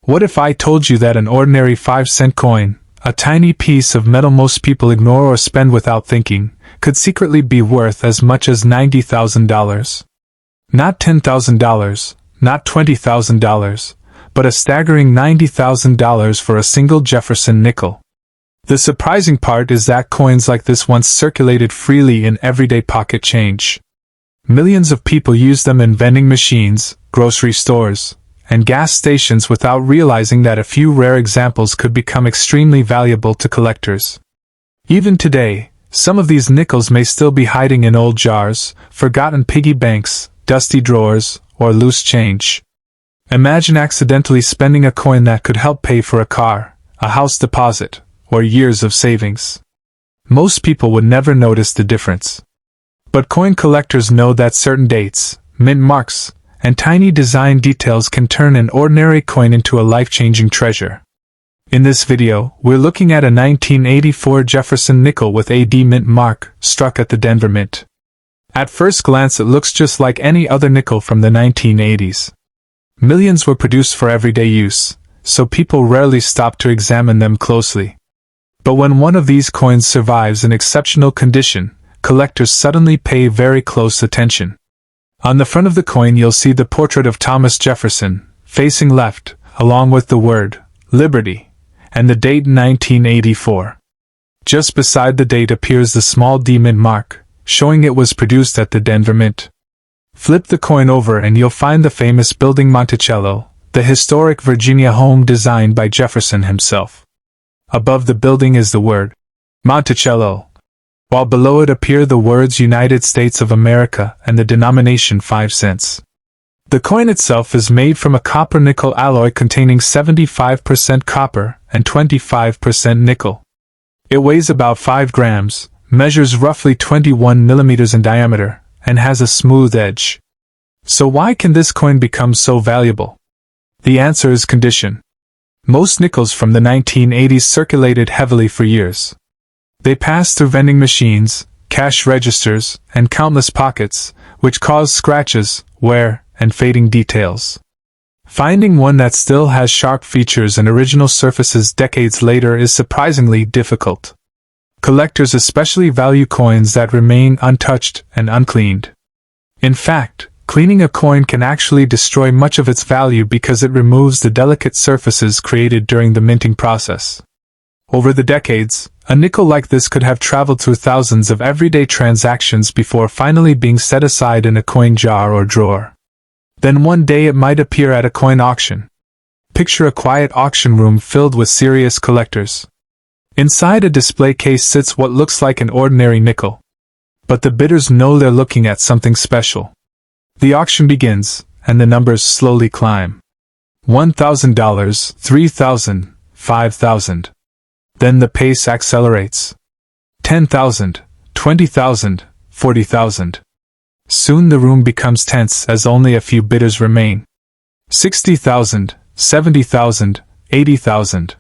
What if I told you that an ordinary 5-cent coin, a tiny piece of metal most people ignore or spend without thinking, could secretly be worth as much as $90,000? Not $10,000, not $20,000, but a staggering $90,000 for a single Jefferson nickel. The surprising part is that coins like this once circulated freely in everyday pocket change. Millions of people used them in vending machines, grocery stores, and gas stations without realizing that a few rare examples could become extremely valuable to collectors. Even today, some of these nickels may still be hiding in old jars, forgotten piggy banks, dusty drawers, or loose change. Imagine accidentally spending a coin that could help pay for a car, a house deposit, or years of savings. Most people would never notice the difference. But coin collectors know that certain dates, mint marks, and tiny design details can turn an ordinary coin into a life-changing treasure. In this video, we're looking at a 1984 Jefferson nickel with a D mint mark, struck at the Denver Mint. At first glance it looks just like any other nickel from the 1980s. Millions were produced for everyday use, so people rarely stop to examine them closely. But when one of these coins survives in exceptional condition, collectors suddenly pay very close attention. On the front of the coin you'll see the portrait of Thomas Jefferson, facing left, along with the word, Liberty, and the date 1984. Just beside the date appears the small D mint mark, showing it was produced at the Denver Mint. Flip the coin over and you'll find the famous building Monticello, the historic Virginia home designed by Jefferson himself. Above the building is the word, Monticello, while below it appear the words United States of America and the denomination 5 cents. The coin itself is made from a copper-nickel alloy containing 75% copper and 25% nickel. It weighs about 5 grams, measures roughly 21 millimeters in diameter, and has a smooth edge. So why can this coin become so valuable? The answer is condition. Most nickels from the 1980s circulated heavily for years. They passed through vending machines, cash registers, and countless pockets, which caused scratches, wear, and fading details. Finding one that still has sharp features and original surfaces decades later is surprisingly difficult. Collectors especially value coins that remain untouched and uncleaned. In fact, cleaning a coin can actually destroy much of its value because it removes the delicate surfaces created during the minting process. Over the decades, a nickel like this could have traveled through thousands of everyday transactions before finally being set aside in a coin jar or drawer. Then one day it might appear at a coin auction. Picture a quiet auction room filled with serious collectors. Inside a display case sits what looks like an ordinary nickel. But the bidders know they're looking at something special. The auction begins, and the numbers slowly climb. $1,000, $3,000, $5,000. Then the pace accelerates. $10,000, $20,000, $40,000. Soon the room becomes tense as only a few bidders remain. $60,000, $70,000, $80,000.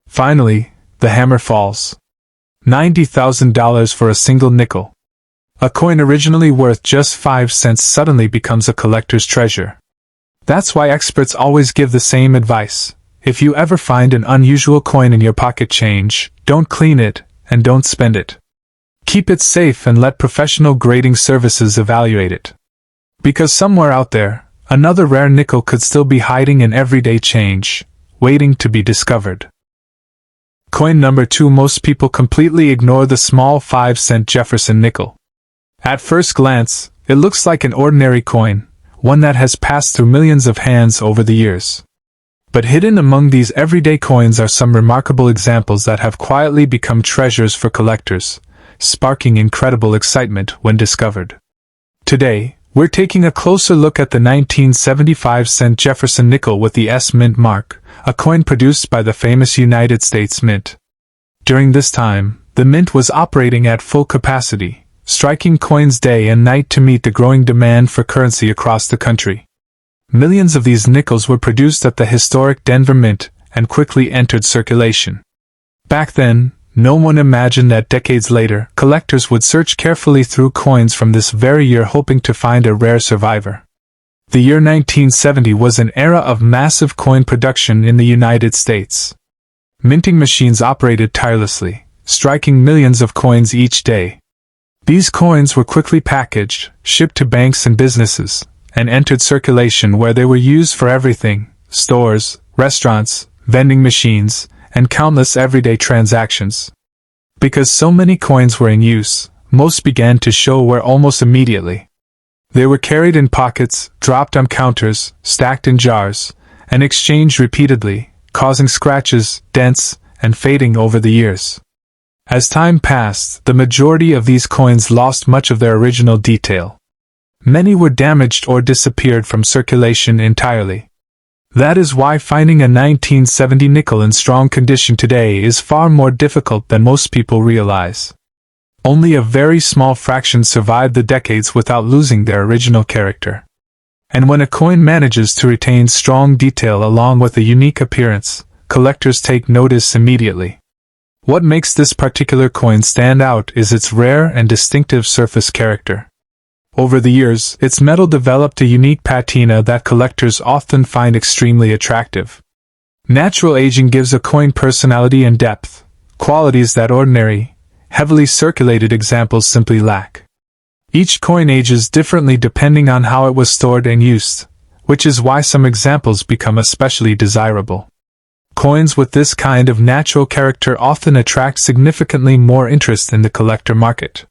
Finally, the hammer falls. $90,000 for a single nickel. A coin originally worth just 5 cents suddenly becomes a collector's treasure. That's why experts always give the same advice. If you ever find an unusual coin in your pocket change, don't clean it, and don't spend it. Keep it safe and let professional grading services evaluate it. Because somewhere out there, another rare nickel could still be hiding in everyday change, waiting to be discovered. Coin number 2. Most people completely ignore the small 5-cent Jefferson nickel. At first glance, it looks like an ordinary coin, one that has passed through millions of hands over the years. But hidden among these everyday coins are some remarkable examples that have quietly become treasures for collectors, sparking incredible excitement when discovered. Today, we're taking a closer look at the 1975-cent Jefferson nickel with the S Mint mark, a coin produced by the famous United States Mint. During this time, the Mint was operating at full capacity, striking coins day and night to meet the growing demand for currency across the country. Millions of these nickels were produced at the historic Denver Mint and quickly entered circulation. Back then, no one imagined that decades later, collectors would search carefully through coins from this very year hoping to find a rare survivor. The year 1970 was an era of massive coin production in the United States. Minting machines operated tirelessly, striking millions of coins each day. These coins were quickly packaged, shipped to banks and businesses, and entered circulation where they were used for everything: stores, restaurants, vending machines, and countless everyday transactions. Because so many coins were in use, most began to show wear almost immediately. They were carried in pockets, dropped on counters, stacked in jars, and exchanged repeatedly, causing scratches, dents, and fading over the years. As time passed, the majority of these coins lost much of their original detail. Many were damaged or disappeared from circulation entirely. That is why finding a 1970 nickel in strong condition today is far more difficult than most people realize. Only a very small fraction survived the decades without losing their original character. And when a coin manages to retain strong detail along with a unique appearance, collectors take notice immediately. What makes this particular coin stand out is its rare and distinctive surface character. Over the years, its metal developed a unique patina that collectors often find extremely attractive. Natural aging gives a coin personality and depth, qualities that ordinary, heavily circulated examples simply lack. Each coin ages differently depending on how it was stored and used, which is why some examples become especially desirable. Coins with this kind of natural character often attract significantly more interest in the collector market.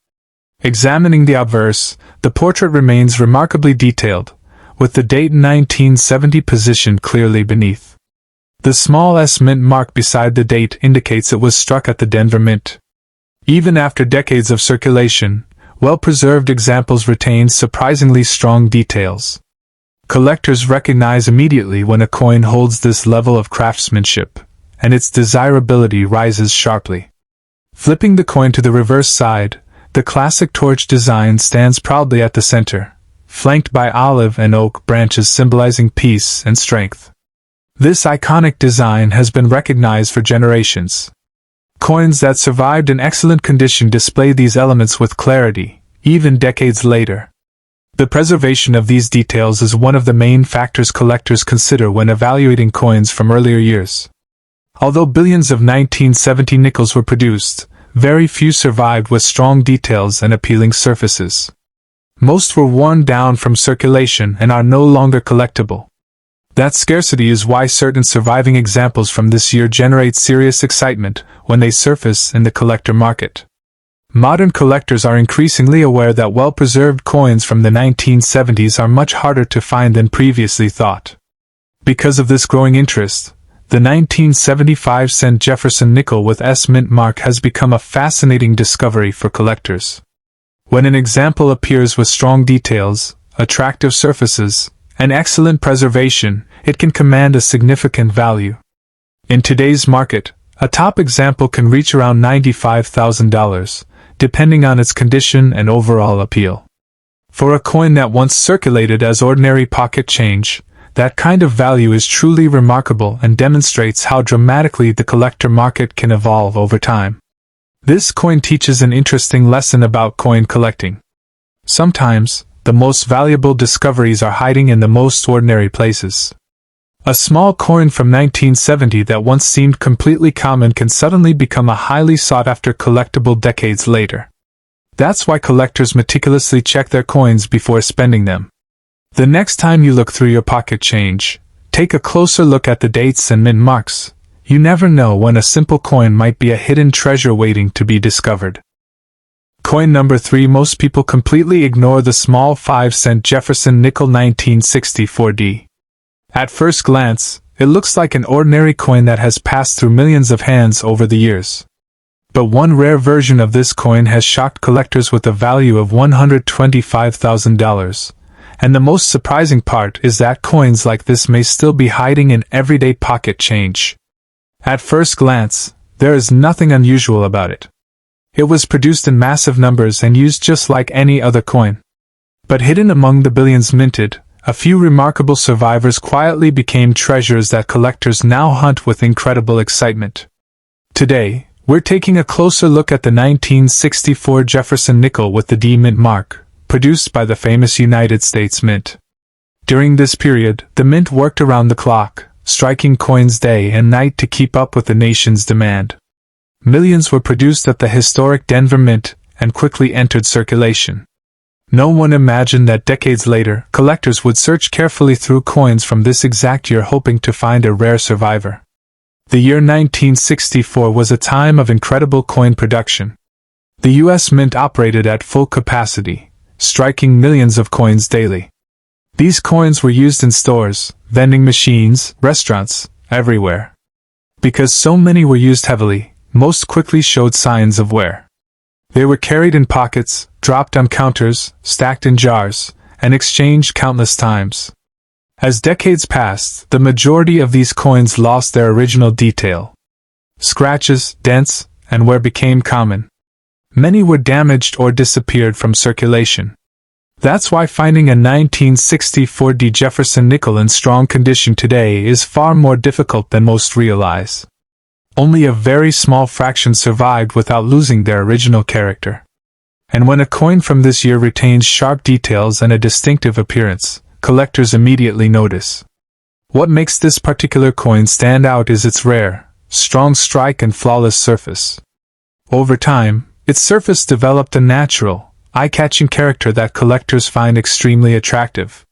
Examining the obverse, the portrait remains remarkably detailed, with the date 1970 positioned clearly beneath. The small S mint mark beside the date indicates it was struck at the Denver Mint. Even after decades of circulation, well-preserved examples retain surprisingly strong details. Collectors recognize immediately when a coin holds this level of craftsmanship, and its desirability rises sharply. Flipping the coin to the reverse side, the classic torch design stands proudly at the center, flanked by olive and oak branches symbolizing peace and strength. This iconic design has been recognized for generations. Coins that survived in excellent condition display these elements with clarity, even decades later. The preservation of these details is one of the main factors collectors consider when evaluating coins from earlier years. Although billions of 1970 nickels were produced, very few survived with strong details and appealing surfaces. Most were worn down from circulation and are no longer collectible. That scarcity is why certain surviving examples from this year generate serious excitement when they surface in the collector market. Modern collectors are increasingly aware that well-preserved coins from the 1970s are much harder to find than previously thought. Because of this growing interest, the 1975-cent Jefferson nickel with S mint mark has become a fascinating discovery for collectors. When an example appears with strong details, attractive surfaces, and excellent preservation, it can command a significant value. In today's market, a top example can reach around $95,000, depending on its condition and overall appeal. For a coin that once circulated as ordinary pocket change, that kind of value is truly remarkable and demonstrates how dramatically the collector market can evolve over time. This coin teaches an interesting lesson about coin collecting. Sometimes, the most valuable discoveries are hiding in the most ordinary places. A small coin from 1970 that once seemed completely common can suddenly become a highly sought-after collectible decades later. That's why collectors meticulously check their coins before spending them. The next time you look through your pocket change, take a closer look at the dates and mint marks. You never know when a simple coin might be a hidden treasure waiting to be discovered. Coin number 3. Most people completely ignore the small 5-cent Jefferson nickel 1964D. At first glance, it looks like an ordinary coin that has passed through millions of hands over the years. But one rare version of this coin has shocked collectors with a value of $125,000. And the most surprising part is that coins like this may still be hiding in everyday pocket change. At first glance, there is nothing unusual about it. It was produced in massive numbers and used just like any other coin. But hidden among the billions minted, a few remarkable survivors quietly became treasures that collectors now hunt with incredible excitement. Today, we're taking a closer look at the 1964 Jefferson nickel with the D mint mark, produced by the famous United States Mint. During this period, the mint worked around the clock, striking coins day and night to keep up with the nation's demand. Millions were produced at the historic Denver Mint and quickly entered circulation. No one imagined that decades later, collectors would search carefully through coins from this exact year hoping to find a rare survivor. The year 1964 was a time of incredible coin production. The U.S. Mint operated at full capacity, striking millions of coins daily. These coins were used in stores, vending machines, restaurants, everywhere. Because so many were used heavily, most quickly showed signs of wear. They were carried in pockets, dropped on counters, stacked in jars, and exchanged countless times. As decades passed, the majority of these coins lost their original detail. Scratches, dents, and wear became common. Many were damaged or disappeared from circulation. That's why finding a 1964 D. Jefferson nickel in strong condition today is far more difficult than most realize. Only a very small fraction survived without losing their original character. And when a coin from this year retains sharp details and a distinctive appearance, collectors immediately notice. What makes this particular coin stand out is its rare, strong strike and flawless surface. Over time, its surface developed a natural, eye-catching character that collectors find extremely attractive.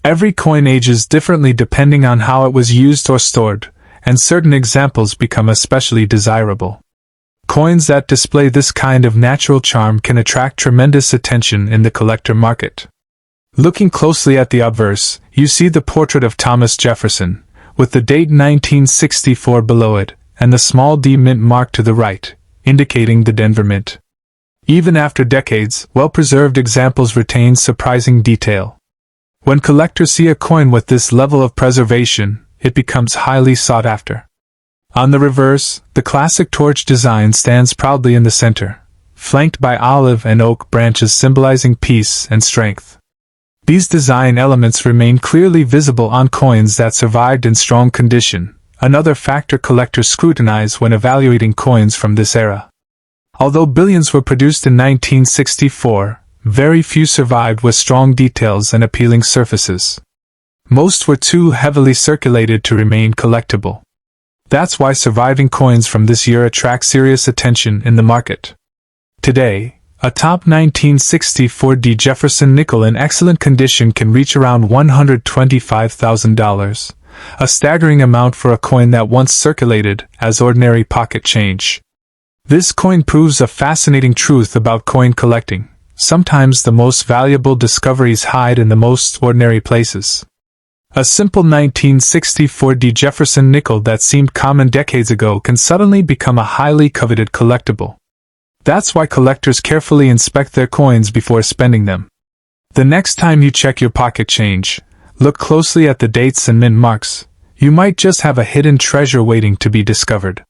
Every coin ages differently depending on how it was used or stored, and certain examples become especially desirable. Coins that display this kind of natural charm can attract tremendous attention in the collector market. Looking closely at the obverse, you see the portrait of Thomas Jefferson, with the date 1964 below it, and the small D mint mark to the right, indicating the Denver Mint. Even after decades, well-preserved examples retain surprising detail. When collectors see a coin with this level of preservation, it becomes highly sought after. On the reverse, the classic torch design stands proudly in the center, flanked by olive and oak branches symbolizing peace and strength. These design elements remain clearly visible on coins that survived in strong condition, another factor collectors scrutinize when evaluating coins from this era. Although billions were produced in 1964, very few survived with strong details and appealing surfaces. Most were too heavily circulated to remain collectible. That's why surviving coins from this year attract serious attention in the market. Today, a top 1964 D. Jefferson nickel in excellent condition can reach around $125,000, a staggering amount for a coin that once circulated as ordinary pocket change. This coin proves a fascinating truth about coin collecting. Sometimes the most valuable discoveries hide in the most ordinary places. A simple 1964 D. Jefferson nickel that seemed common decades ago can suddenly become a highly coveted collectible. That's why collectors carefully inspect their coins before spending them. The next time you check your pocket change, look closely at the dates and mint marks. You might just have a hidden treasure waiting to be discovered.